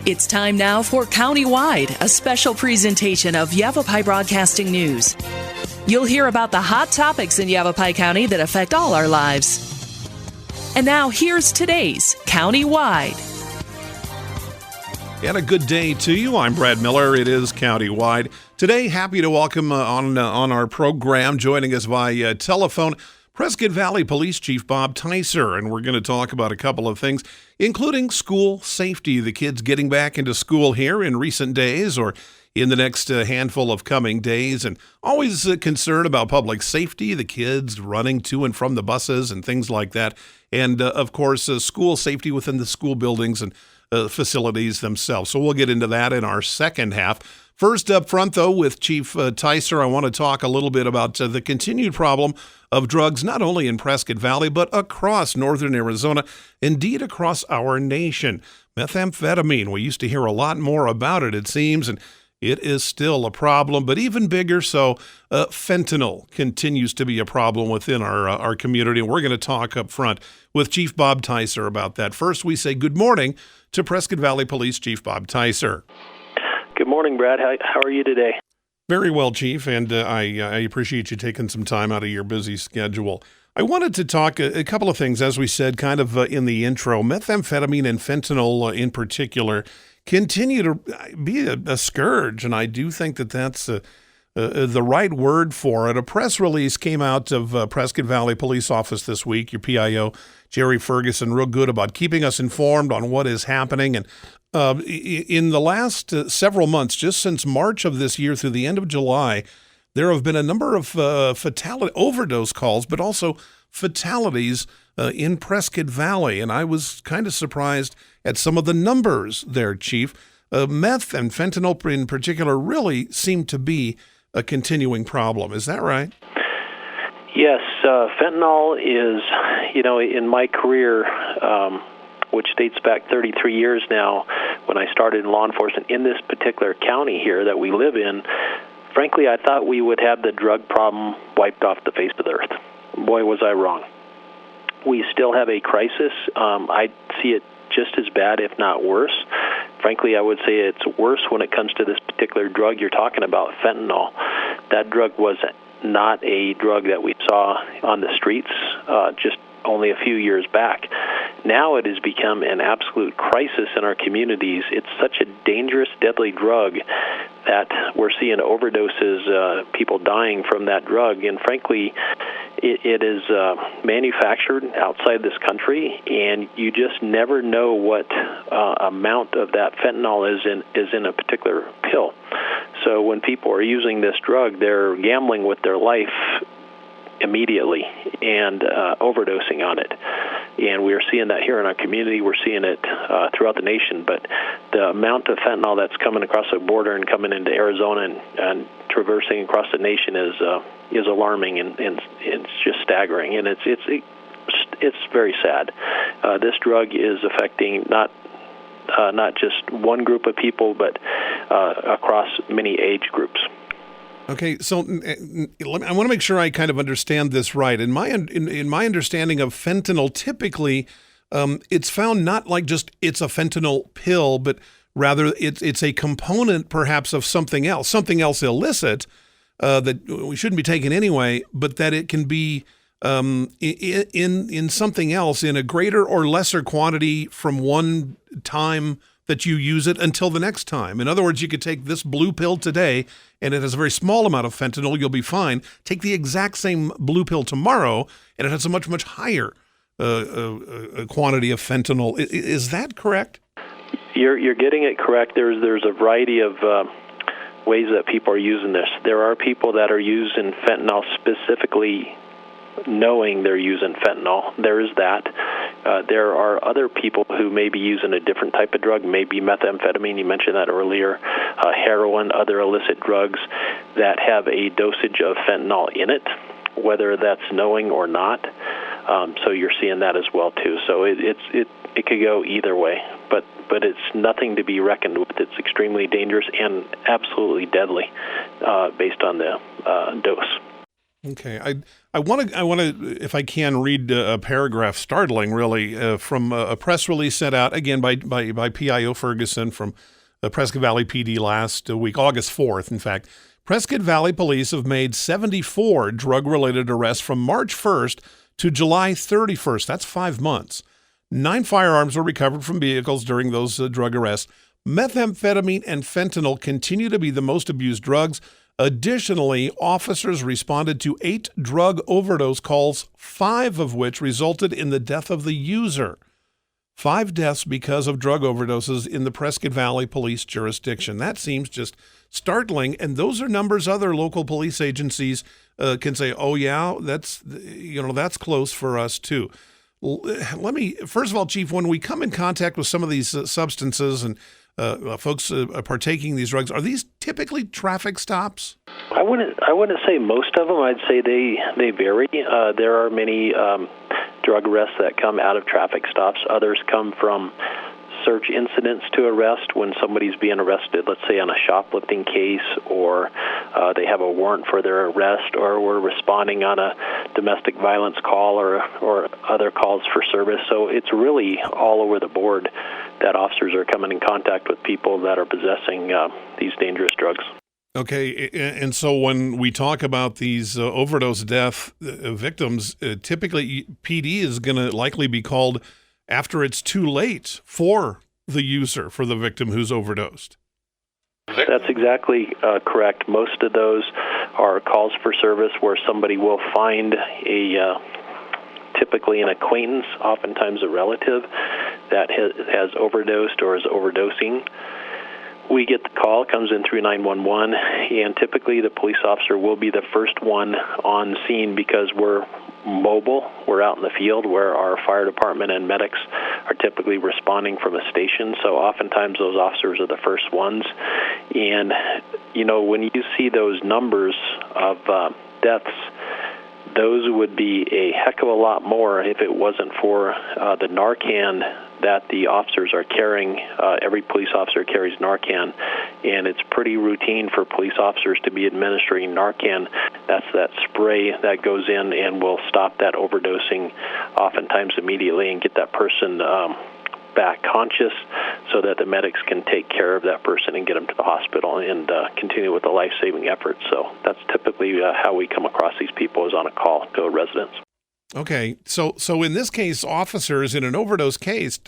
It's time now for Countywide, a special presentation of Yavapai Broadcasting News. You'll hear about the hot topics in Yavapai County that affect all our lives. And now here's today's Countywide. And a good day to you. I'm Brad Miller. It is Countywide. Today, happy to welcome on our program, joining us via telephone, Prescott Valley Police Chief Bob Ticer, and we're going to talk about a couple of things, including school safety, the kids getting back into school here in recent days or in the next handful of coming days, and always concerned about public safety, the kids running to and from the buses and things like that, and of course, school safety within the school buildings and facilities themselves. So we'll get into that in our second half. First up front, though, with Chief Ticer, I want to talk a little bit about the continued problem of drugs, not only in Prescott Valley, but across northern Arizona, indeed across our nation. Methamphetamine, we used to hear a lot more about it, it seems, and it is still a problem, but even bigger so, fentanyl continues to be a problem within our community, and we're going to talk up front with Chief Bob Ticer about that. First, we say good morning to Prescott Valley Police Chief Bob Ticer. Good morning, Brad. How are you today? Very well, Chief, and I appreciate you taking some time out of your busy schedule. I wanted to talk a couple of things, as we said, kind of in the intro. Methamphetamine and fentanyl in particular continue to be a scourge, and I do think that that's the right word for it. A press release came out of Prescott Valley Police Office this week, your PIO, Jerry Ferguson, real good about keeping us informed on what is happening. And in the last several months, just since March of this year through the end of July, there have been a number of overdose calls, but also fatalities in Prescott Valley. And I was kind of surprised at some of the numbers there, Chief. Meth and fentanyl in particular really seem to be a continuing problem. Is that right? Yes. Fentanyl is, in my career, which dates back 33 years now, when I started in law enforcement in this particular county here that we live in, frankly, I thought we would have the drug problem wiped off the face of the earth. Boy, was I wrong. We still have a crisis. I see it just as bad, if not worse. Frankly, I would say it's worse when it comes to this particular drug you're talking about, fentanyl. That drug was not a drug that we saw on the streets just only a few years back. Now it has become an absolute crisis in our communities. It's such a dangerous, deadly drug that we're seeing overdoses, people dying from that drug. And frankly, it is manufactured outside this country, and you just never know what amount of that fentanyl is in a particular pill. So when people are using this drug, they're gambling with their life immediately and overdosing on it. And we're seeing that here in our community. We're seeing it throughout the nation. But the amount of fentanyl that's coming across the border and coming into Arizona and traversing across the nation is alarming, and it's just staggering. And it's very sad. This drug is affecting not just one group of people, but across many age groups. Okay, so I want to make sure I kind of understand this right. In my understanding of fentanyl, typically it's found not like just it's a fentanyl pill, but rather it's a component perhaps of something else illicit that we shouldn't be taking anyway, but that it can be in something else in a greater or lesser quantity from one time that you use it until the next time. In other words, you could take this blue pill today and it has a very small amount of fentanyl, you'll be fine. Take the exact same blue pill tomorrow and it has a much, much higher quantity of fentanyl. Is that correct? You're getting it correct. There's a variety of ways that people are using this. There are people that are using fentanyl specifically knowing they're using fentanyl. There is that. There are other people who may be using a different type of drug, maybe methamphetamine, you mentioned that earlier, heroin, other illicit drugs that have a dosage of fentanyl in it, whether that's knowing or not. So you're seeing that as well, too. So it could go either way, but it's nothing to be reckoned with. It's extremely dangerous and absolutely deadly based on the dose. Okay, I want to, if I can, read a paragraph, startling really, from a press release sent out again by PIO Ferguson from Prescott Valley PD last week, August 4th. In fact, Prescott Valley Police have made 74 drug-related arrests from March 1st to July 31st. That's 5 months. 9 firearms were recovered from vehicles during those drug arrests. Methamphetamine and fentanyl continue to be the most abused drugs. Additionally, officers responded to 8 drug overdose calls, 5 of which resulted in the death of the user. 5 deaths because of drug overdoses in the Prescott Valley Police jurisdiction. That seems just startling, and those are numbers other local police agencies can say, oh yeah, that's close for us too. Let me, first of all, Chief, when we come in contact with some of these substances and folks partaking these drugs, are these typically traffic stops? I wouldn't say most of them. I'd say they vary. There are many drug arrests that come out of traffic stops. Others come from search incidents to arrest when somebody's being arrested, let's say on a shoplifting case, or they have a warrant for their arrest, or we're responding on a domestic violence call or other calls for service. So it's really all over the board that officers are coming in contact with people that are possessing these dangerous drugs. Okay, and so when we talk about these overdose death victims, typically PD is going to likely be called after it's too late for the user, for the victim who's overdosed. That's exactly correct. Most of those are calls for service where somebody will find typically an acquaintance, oftentimes a relative, that has overdosed or is overdosing. We get the call, it comes in through 911, and typically the police officer will be the first one on scene because we're mobile. We're out in the field where our fire department and medics are typically responding from a station, so oftentimes those officers are the first ones. And, when you see those numbers of deaths, those would be a heck of a lot more if it wasn't for the Narcan that the officers are carrying. Every police officer carries Narcan, and it's pretty routine for police officers to be administering Narcan. That's that spray that goes in and will stop that overdosing oftentimes immediately and get that person back conscious so that the medics can take care of that person and get them to the hospital and continue with the life-saving efforts. So that's typically how we come across these people, is on a call to a residence. Okay, so in this case, officers in an overdose case,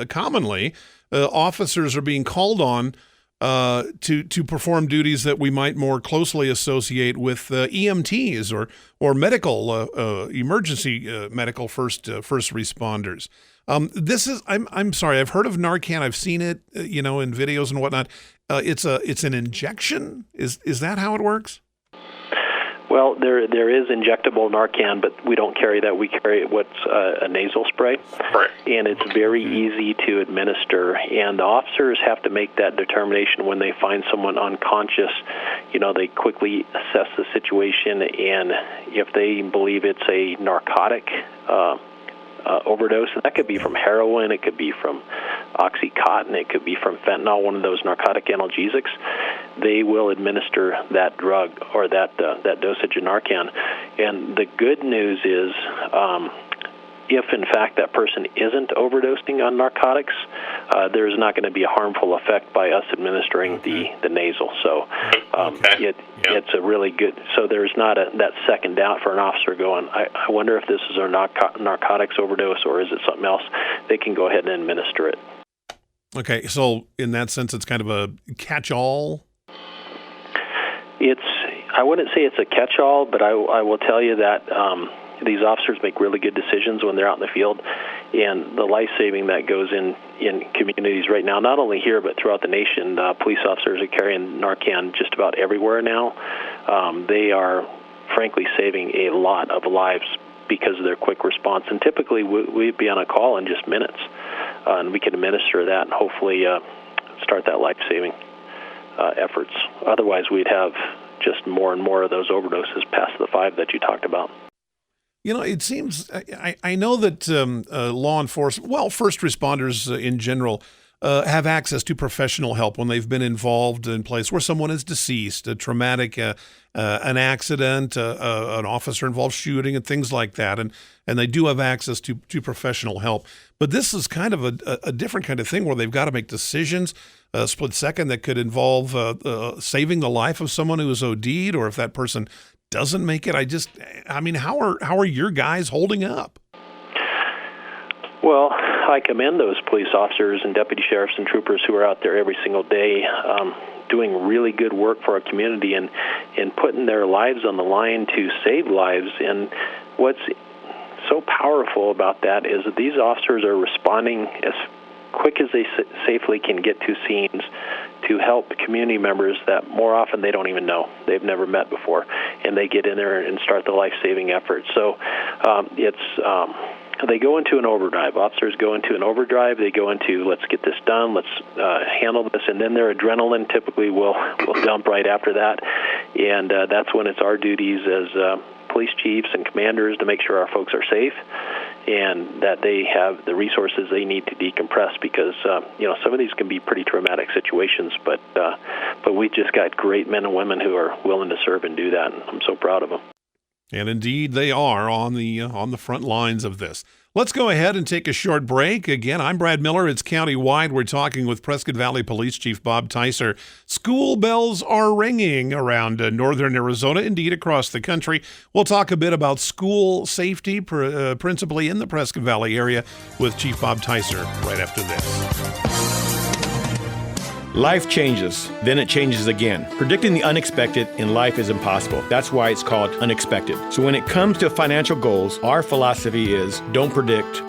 commonly officers are being called on to perform duties that we might more closely associate with EMTs or medical emergency medical first responders. I'm sorry, I've heard of Narcan. I've seen it, in videos and whatnot. It's an injection. Is that how it works? Well, there is injectable Narcan, but we don't carry that. We carry what's a nasal spray, and it's very easy to administer. And the officers have to make that determination when they find someone unconscious. They quickly assess the situation, and if they believe it's a narcotic overdose, and that could be from heroin, it could be from Oxycontin, it could be from fentanyl, one of those narcotic analgesics, they will administer that drug or that dosage of Narcan. And the good news is, if in fact that person isn't overdosing on narcotics, there's not going to be a harmful effect by us administering the nasal. So it's a really good. So there's not that second doubt for an officer going, I wonder if this is a narcotics overdose or is it something else. They can go ahead and administer it. Okay, so in that sense, it's kind of a catch-all. I wouldn't say it's a catch-all, but I will tell you that these officers make really good decisions when they're out in the field, and the life-saving that goes in communities right now, not only here but throughout the nation. Police officers are carrying Narcan just about everywhere now. They are, frankly, saving a lot of lives because of their quick response, and typically we'd be on a call in just minutes, and we can administer that and hopefully start that life-saving efforts. Otherwise, we'd have just more and more of those overdoses past the 5 that you talked about. It seems, I know that law enforcement, first responders in general, have access to professional help when they've been involved in place where someone is deceased, a traumatic, an accident, an officer-involved shooting, and things like that. And they do have access to professional help. But this is kind of a different kind of thing where they've got to make decisions a split second that could involve saving the life of someone who is OD'd, or if that person doesn't make it. How are your guys holding up? Well, I commend those police officers and deputy sheriffs and troopers who are out there every single day doing really good work for our community and putting their lives on the line to save lives. And what's so powerful about that is that these officers are responding as quick as they safely can get to scenes to help community members that more often they don't even know. They've never met before, and they get in there and start the life-saving effort. So they go into an overdrive. Officers go into an overdrive. They go into, let's get this done, let's handle this, and then their adrenaline typically will dump right after that. And that's when it's our duties as police chiefs and commanders to make sure our folks are safe and that they have the resources they need to decompress, because some of these can be pretty traumatic situations, but we've just got great men and women who are willing to serve and do that, and I'm so proud of them. And indeed, they are on the front lines of this. Let's go ahead and take a short break. Again, I'm Brad Miller. It's County-wide. We're talking with Prescott Valley Police Chief Bob Ticer. School bells are ringing around northern Arizona, indeed across the country. We'll talk a bit about school safety, principally in the Prescott Valley area, with Chief Bob Ticer right after this. Life changes, then it changes again. Predicting the unexpected in life is impossible. That's why it's called unexpected. So when it comes to financial goals, our philosophy is don't predict,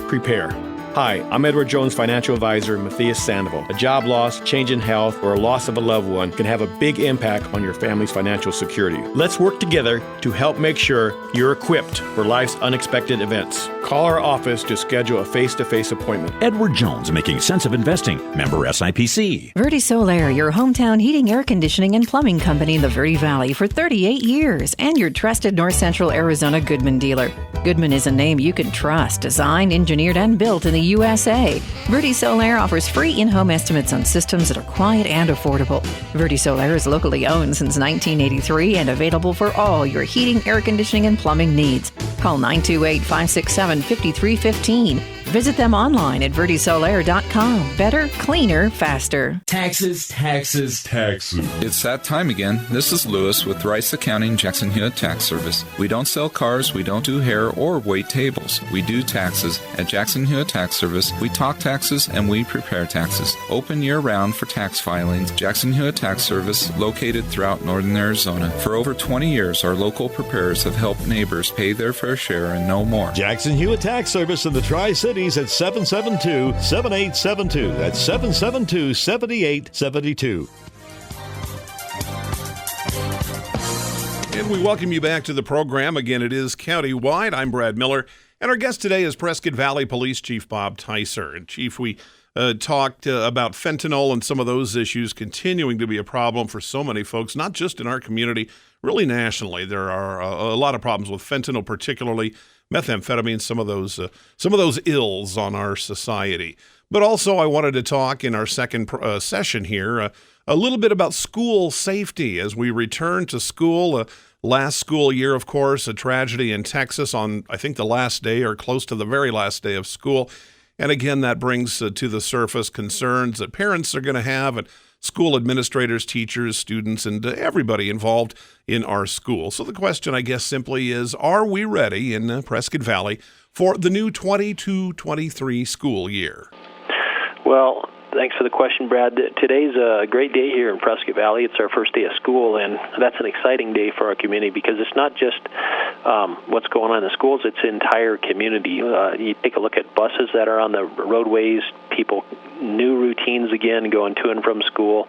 prepare. Hi, I'm Edward Jones financial advisor Matthias Sandoval. A job loss, change in health, or a loss of a loved one can have a big impact on your family's financial security. Let's work together to help make sure you're equipped for life's unexpected events. Call our office to schedule a face-to-face appointment. Edward Jones, making sense of investing. Member SIPC. Verde Solaire, your hometown heating, air conditioning, and plumbing company in the Verde Valley for 38 years, and your trusted North Central Arizona Goodman dealer. Goodman is a name you can trust, designed, engineered, and built in the USA. Verde Solaire offers free in-home estimates on systems that are quiet and affordable. Verde Solaire is locally owned since 1983 and available for all your heating, air conditioning, and plumbing needs. Call 928-567-5315. Visit them online at verdesolaire.com. Better, cleaner, faster. Taxes. It's that time again. This is Lewis with Rice Accounting Jackson Hewitt Tax Service. We don't sell cars, we don't do hair or wait tables. We do taxes. At Jackson Hewitt Tax Service, we talk taxes and we prepare taxes. Open year-round for tax filings. Jackson Hewitt Tax Service, located throughout northern Arizona. For over 20 years, our local preparers have helped neighbors pay their fair share and no more. Jackson Hewitt Tax Service in the Tri-Cities at 772-7872. That's 772-7872. And we welcome you back to the program. Again, it is County-wide. I'm Brad Miller, and our guest today is Prescott Valley Police Chief Bob Ticer. And Chief, we talked about fentanyl and some of those issues continuing to be a problem for so many folks, not just in our community, really nationally. There are a lot of problems with fentanyl, particularly methamphetamine, some of those ills on our society. But also, I wanted to talk in our second session here a little bit about school safety as we return to school. Last school year, of course, a tragedy in Texas on, I think, the last day or close to the very last day of school. And again, that brings to the surface concerns that parents are going to have, and school administrators, teachers, students, and everybody involved in our school. So the question, I guess, simply is, are we ready in Prescott Valley for the new 22-23 school year? Well, thanks for the question, Brad. Today's a great day here in Prescott Valley. It's our first day of school, and that's an exciting day for our community because it's not just what's going on in the schools, it's the entire community. You take a look at buses that are on the roadways, people, new routines again going to and from school.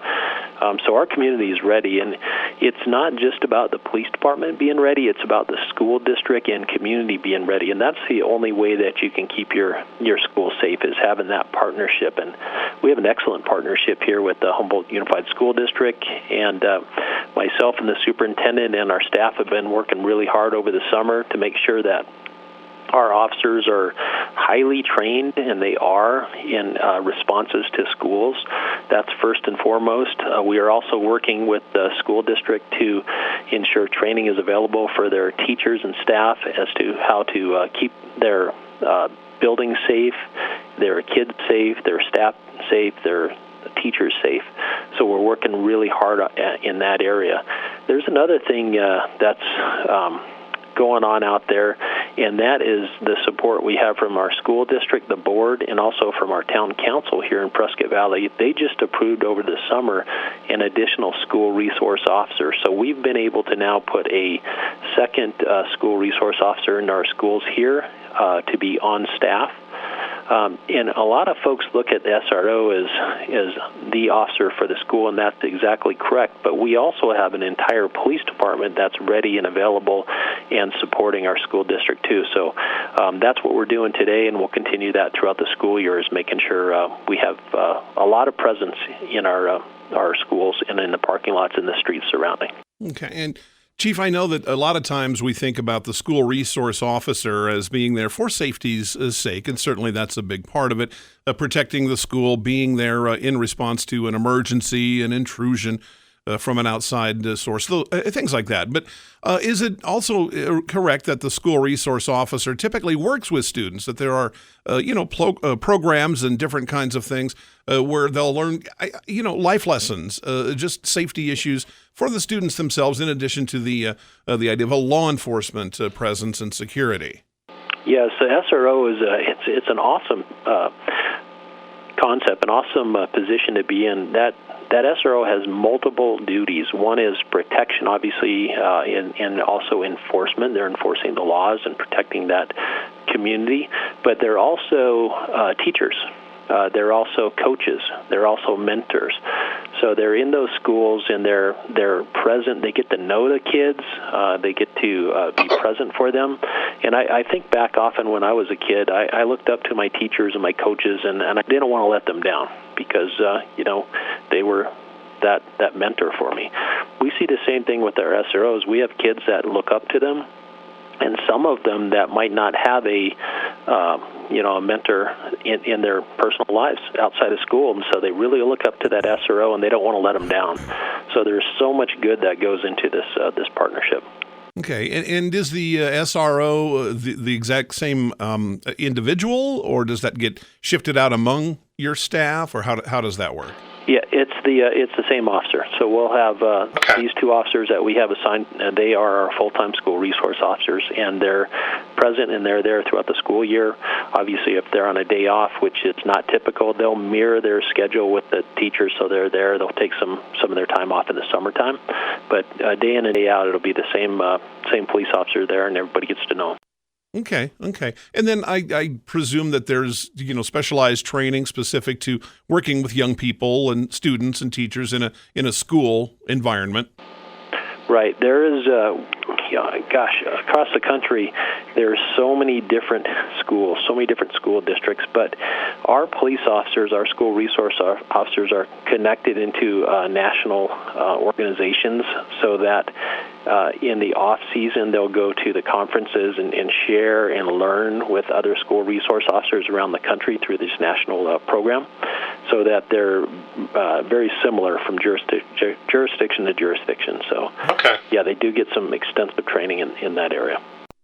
So our community is ready, and it's not just about the police department being ready, it's about the school district and community being ready, and that's the only way that you can keep your school safe is having that partnership. And we have an excellent partnership here with the Humboldt Unified School District, and myself and the superintendent and our staff have been working really hard over the summer to make sure that Our officers are highly trained, and they are in responses to schools. That's first and foremost. We are also working with the school district to ensure training is available for their teachers and staff as to how to keep their buildings safe, their kids safe, their staff safe, their teachers safe. So we're working really hard in that area. There's another thing that's going on out there, and that is the support we have from our school district, the board, and also from our town council here in Prescott Valley. They just approved over the summer an additional school resource officer. So we've been able to now put a second school resource officer in our schools here to be on staff. And a lot of folks look at the SRO as the officer for the school, and that's exactly correct. But we also have an entire police department that's ready and available and supporting our school district too. So that's what we're doing today, and we'll continue that throughout the school year, is making sure we have a lot of presence in our schools and in the parking lots and the streets surrounding. Okay. And Chief, I know that a lot of times we think about the school resource officer as being there for safety's sake, and certainly that's a big part of it, protecting the school, being there in response to an emergency, an intrusion from an outside source, things like that. But is it also correct that the school resource officer typically works with students, that there are, programs and different kinds of things where they'll learn, life lessons, just safety issues for the students themselves, in addition to the idea of a law enforcement presence and security? Yes, the SRO is it's an awesome concept, an awesome position to be in. That SRO has multiple duties. One is protection, obviously, and also enforcement. They're enforcing the laws and protecting that community. But they're also teachers. They're also coaches. They're also mentors. So they're in those schools, and they're present. They get to know the kids. They get to be present for them. And I think back often when I was a kid, I looked up to my teachers and my coaches, and I didn't want to let them down because, they were that mentor for me. We see the same thing with our SROs. We have kids that look up to them, and some of them that might not have a mentor in their personal lives outside of school, and so they really look up to that SRO, and they don't want to let them down. So there's so much good that goes into this partnership. Okay, and is the SRO the exact same individual, or does that get shifted out among your staff, or how does that work? Yeah, it's the same officer. So we'll have these two officers that we have assigned. They are our full-time school resource officers, and they're present and they're there throughout the school year. Obviously, if they're on a day off, which is not typical, they'll mirror their schedule with the teachers, so they're there. They'll take some of their time off in the summertime, but day in and day out, it'll be the same police officer there, and everybody gets to know them. Okay. And then I presume that there's, specialized training specific to working with young people and students and teachers in a school environment. Right. There is, across the country, there's so many different schools, so many different school districts, but our police officers, our school resource officers are connected into national organizations, so that in the off-season, they'll go to the conferences and share and learn with other school resource officers around the country through this national program, so that they're very similar from jurisdiction to jurisdiction. So, yeah, they do get some extensive training in that area.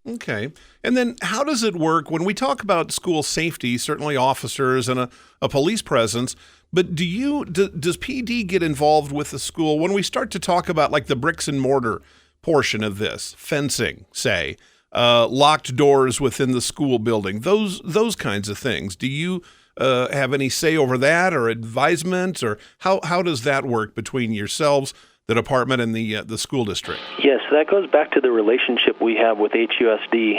Okay. And then how does it work when we talk about school safety, certainly officers and a police presence, but does PD get involved with the school when we start to talk about like the bricks and mortar portion of this, fencing, say, locked doors within the school building, those kinds of things? Do you have any say over that, or advisement, or how does that work between yourselves, the department, and the school district? Yes, that goes back to the relationship we have with HUSD.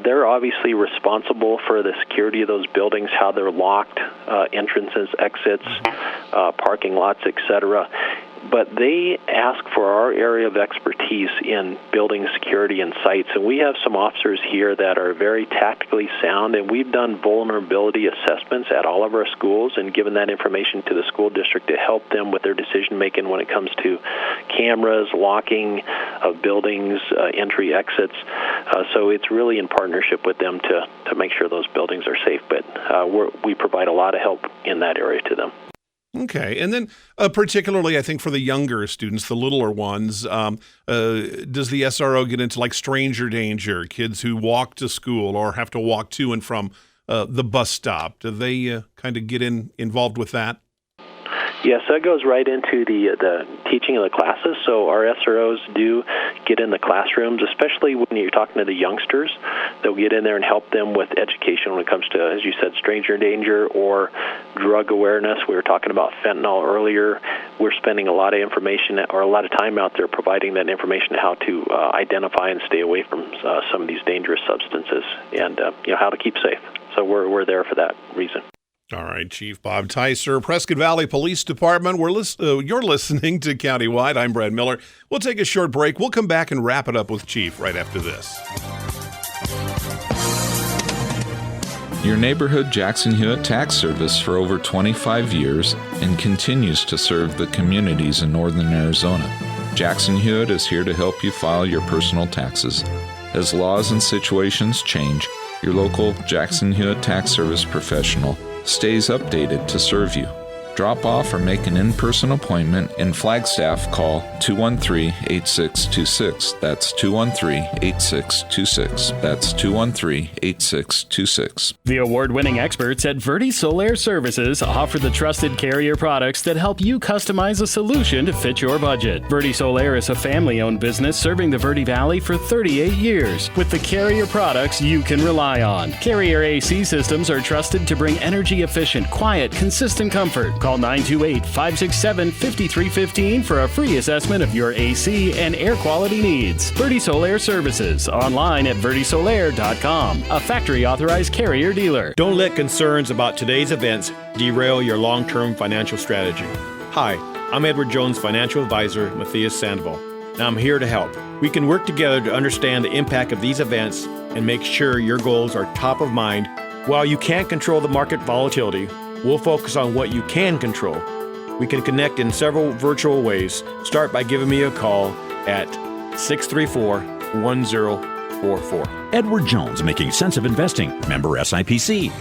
They're obviously responsible for the security of those buildings, how they're locked, entrances, exits, parking lots, etc. but they ask for our area of expertise in building security and sites. And we have some officers here that are very tactically sound, and we've done vulnerability assessments at all of our schools and given that information to the school district to help them with their decision making when it comes to cameras, locking of buildings, entry, exits. So it's really in partnership with them to make sure those buildings are safe. But we provide a lot of help in that area to them. Okay. And then particularly, I think, for the younger students, the littler ones, does the SRO get into like stranger danger, kids who walk to school or have to walk to and from the bus stop? Do they kind of get involved with that? Yes, that goes right into the teaching of the classes. So our SROs do get in the classrooms, especially when you're talking to the youngsters. They'll get in there and help them with education when it comes to, as you said, stranger danger or drug awareness. We were talking about fentanyl earlier. We're spending a lot of information or a lot of time out there providing that information how to identify and stay away from some of these dangerous substances and how to keep safe. So we're there for that reason. All right, Chief Bob Ticer, Prescott Valley Police Department. You're listening to Countywide. I'm Brad Miller. We'll take a short break. We'll come back and wrap it up with Chief right after this. Your neighborhood Jackson Hewitt Tax Service for over 25 years and continues to serve the communities in northern Arizona. Jackson Hewitt is here to help you file your personal taxes. As laws and situations change, your local Jackson Hewitt Tax Service professional stays updated to serve you. Drop off or make an in-person appointment. In Flagstaff, call 213-8626. That's 213-8626. That's 213-8626. The award-winning experts at Verde Solar Services offer the trusted Carrier products that help you customize a solution to fit your budget. Verde Solar is a family-owned business serving the Verde Valley for 38 years with the Carrier products you can rely on. Carrier AC systems are trusted to bring energy-efficient, quiet, consistent comfort. Call 928-567-5315 for a free assessment of your AC and air quality needs. Verde Solar Services, online at verdesolar.com, a factory-authorized Carrier dealer. Don't let concerns about today's events derail your long-term financial strategy. Hi, I'm Edward Jones Financial Advisor, Matthias Sandoval, and I'm here to help. We can work together to understand the impact of these events and make sure your goals are top of mind. While you can't control the market volatility, we'll focus on what you can control. We can connect in several virtual ways. Start by giving me a call at 634-1044. Edward Jones, making sense of investing. Member SIPC.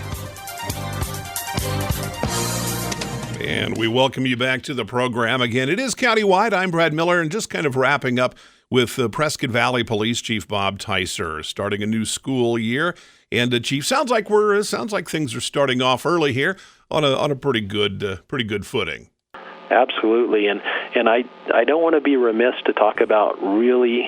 And we welcome you back to the program. Again, it is Countywide. I'm Brad Miller, and just kind of wrapping up with Prescott Valley Police Chief Bob Ticer, starting a new school year. And Chief, sounds like things are starting off early here on a pretty good footing. Absolutely, and I don't want to be remiss to talk about really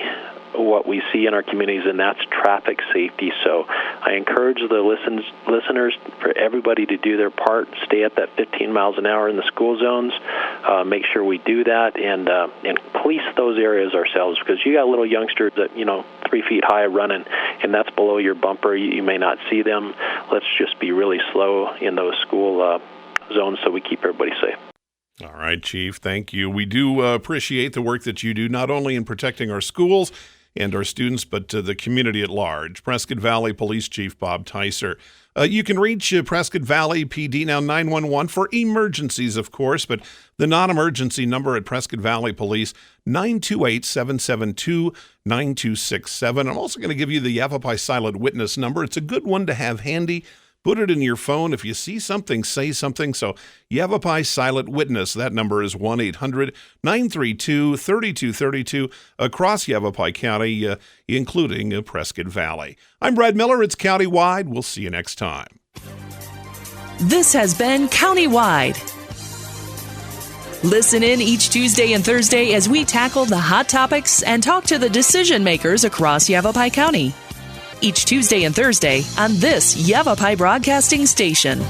what we see in our communities, and that's traffic safety. So I encourage the listeners for everybody to do their part, stay at that 15 miles an hour in the school zones, make sure we do that, and police those areas ourselves, because you got little youngsters that 3 feet high running, and that's below your bumper. You may not see them. Let's just be really slow in those school zones so we keep everybody safe. All right, Chief, thank you. We do appreciate the work that you do, not only in protecting our schools and our students, but the community at large. Prescott Valley Police Chief Bob Ticer. You can reach Prescott Valley PD now 911 for emergencies, of course, but the non-emergency number at Prescott Valley Police, 928-772-9267. I'm also going to give you the Yavapai Silent Witness number. It's a good one to have handy. Put it in your phone. If you see something, say something. So Yavapai Silent Witness, that number is 1-800-932-3232 across Yavapai County, including Prescott Valley. I'm Brad Miller. It's Countywide. We'll see you next time. This has been Countywide. Listen in each Tuesday and Thursday as we tackle the hot topics and talk to the decision makers across Yavapai County. Each Tuesday and Thursday on this Yavapai Broadcasting Station.